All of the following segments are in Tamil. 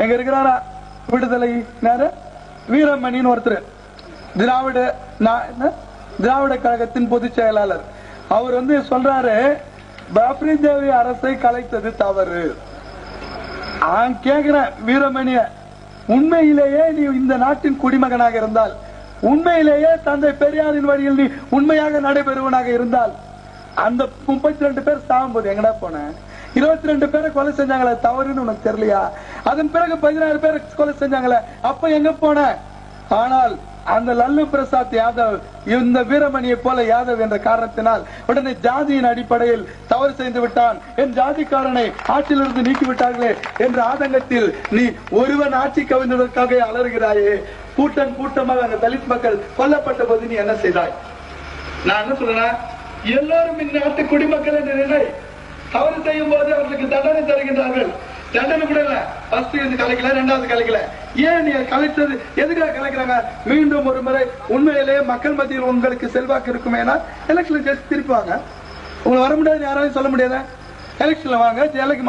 எங்க இருக்கிறாரா விடுதலை வீரமணின்னு ஒருத்தர், திராவிட கழகத்தின் பொதுச் செயலாளர். அவர் சொல்றாரு, பாப்ரி தேவி அரசை கலைத்தது தவறு. கேக்குறேன் வீரமணிய, உண்மையிலேயே நீ இந்த நாட்டின் குடிமகனாக இருந்தால், உண்மையிலேயே தந்தை பெரியாரின் வழியில் நீ உண்மையாக நடைபெறுவனாக இருந்தால், அந்த 32 பேர் சாகும்போது எங்கடா போன? 22 பேரை கொலை செஞ்சாங்களே, தவறுன்னு உனக்கு தெரியலையா? அதன் பிறகு 16 பேரை கொலை செஞ்சாங்களே, அப்ப எங்க போன? ஆனால் அந்த லல்லு பிரசாத் யாதவ் இந்த வீரமணியை போல யாதவ் என்ற காரணத்தினால் உடனே ஜாதியின் அடிப்படையில் தவறு செய்து விட்டான், என் ஜாதிக்காரனை ஆட்சியிலிருந்து நீக்கிவிட்டார்களே என்ற ஆதங்கத்தில் நீ ஒருவன் ஆட்சி கவிழ்ந்ததற்காக அலறுகிறாயே. கூட்டம் கூட்டமாக அந்த தலித் மக்கள் கொல்லப்பட்ட போது நீ என்ன செய்தாய்? நான் என்ன சொல்றேன், எல்லோரும் இந்நாட்டு குடிமக்கள் என்ற நிலை தவறு செய்யும் போது அவர்களுக்கு தண்டனை தருகின்றார்கள். தண்டனை கூட இல்ல, ஃபர்ஸ்ட் இது கலைக்கல, 2வது கலைக்கல. ஏன் நீ கலைச்சது எதுக்காக கலைக்கிறாங்க? மீண்டும் ஒரு முறை உண்மையிலேயே மக்கள் மத்தியில் உங்களுக்கு செல்வாக்கு இருக்குமேனா எலெக்ஷன் ஜெயிச்சு திருப்பி வாங்க. உங்களை வர முடியாது யாராலையும் சொல்ல முடியாத. எலெக்ஷன்ல வாங்க,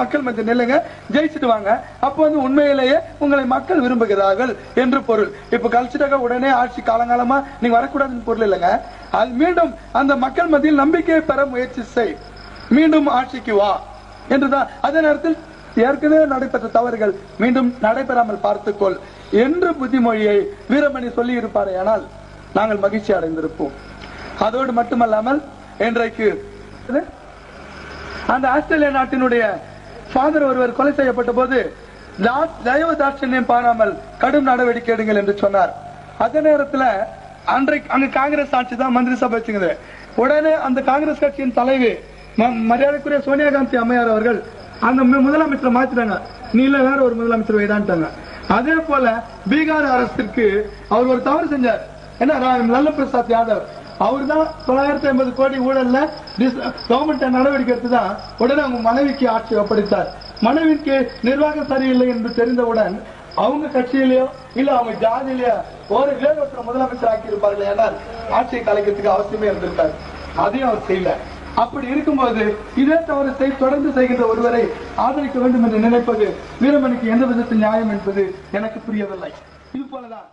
மக்கள் மத்தியில் நில்லுங்க, ஜெயிச்சுட்டு வாங்க. அப்போ உண்மையிலேயே உங்களை மக்கள் விரும்புகிறார்கள் என்று பொருள். இப்ப கழிச்சுட்டாக்க உடனே ஆட்சி காலங்காலமா நீங்க வரக்கூடாதுன்னு பொருள் இல்லைங்க. அது மீண்டும் அந்த மக்கள் மத்தியில் நம்பிக்கையை பெற முயற்சி செய், மீண்டும் ஆட்சிக்கு வா என்றுதான். அதே நேரத்தில் ஏற்கனவே நடைபெற்ற தவறுகள் மீண்டும் நடைபெறாமல் பார்த்துக்கொள் என்று புத்திமொழியை வீரமணி சொல்லி இருப்பாரே, ஆனால் நாங்கள் மகிழ்ச்சி அடைந்திருப்போம். அதோடு மட்டுமல்லாமல் இன்றைக்கு அந்த ஆஸ்திரேலியா நாட்டினுடைய ஃபாதர் ஒருவர் கொலை செய்யப்பட்ட போது தயவு தாட்சண்யம் பாராமல் கடும் நடவடிக்கை எடுங்கள் என்று சொன்னார். அதே நேரத்தில் அன்றைக்கு அங்க காங்கிரஸ் ஆட்சி தான் மந்திரி சபை வச்சுங்குது. உடனே அந்த காங்கிரஸ் கட்சியின் தலைவி மரியாதைக்குரிய சோனியா காந்தி அம்மையார் அவர்கள் அந்த முதலமைச்சரை மாத்திட்டாங்க. நீ இல்ல வேற ஒரு முதலமைச்சர் வைதான்ட்டாங்க. அதே போல பீகார் அரசுக்கு அவர் ஒரு தவறு செஞ்சார். என்ன, லல்லு பிரசாத் யாதவ் அவர் தான் 980 கோடி ஊழல்ல கவர்மெண்ட் நடவடிக்கை எடுத்துதான் உடனே அவங்க மனைவிக்கு ஆட்சி ஒப்படைத்தார். மனைவிக்கு நிர்வாகம் சரியில்லை என்று தெரிந்தவுடன் அவங்க கட்சியிலயோ இல்ல அவங்க ஜாதியிலயோ ஒரு வேறொருத்தர் முதலமைச்சர் ஆக்கி இருப்பார்கள். ஏன்னால் ஆட்சியை கலைக்கிறதுக்கு அவசியமே இருந்திருக்காரு. அதையும் அவர் செய்யல. அப்படி இருக்கும்போது இதே தவறு தொடர்ந்து செய்கின்ற ஒருவரை ஆதரிக்க வேண்டும் என்று நினைப்பது வீரமணிக்கு எந்த விதத்தில் நியாயம் என்பது எனக்கு புரியவில்லை. இது போலதான்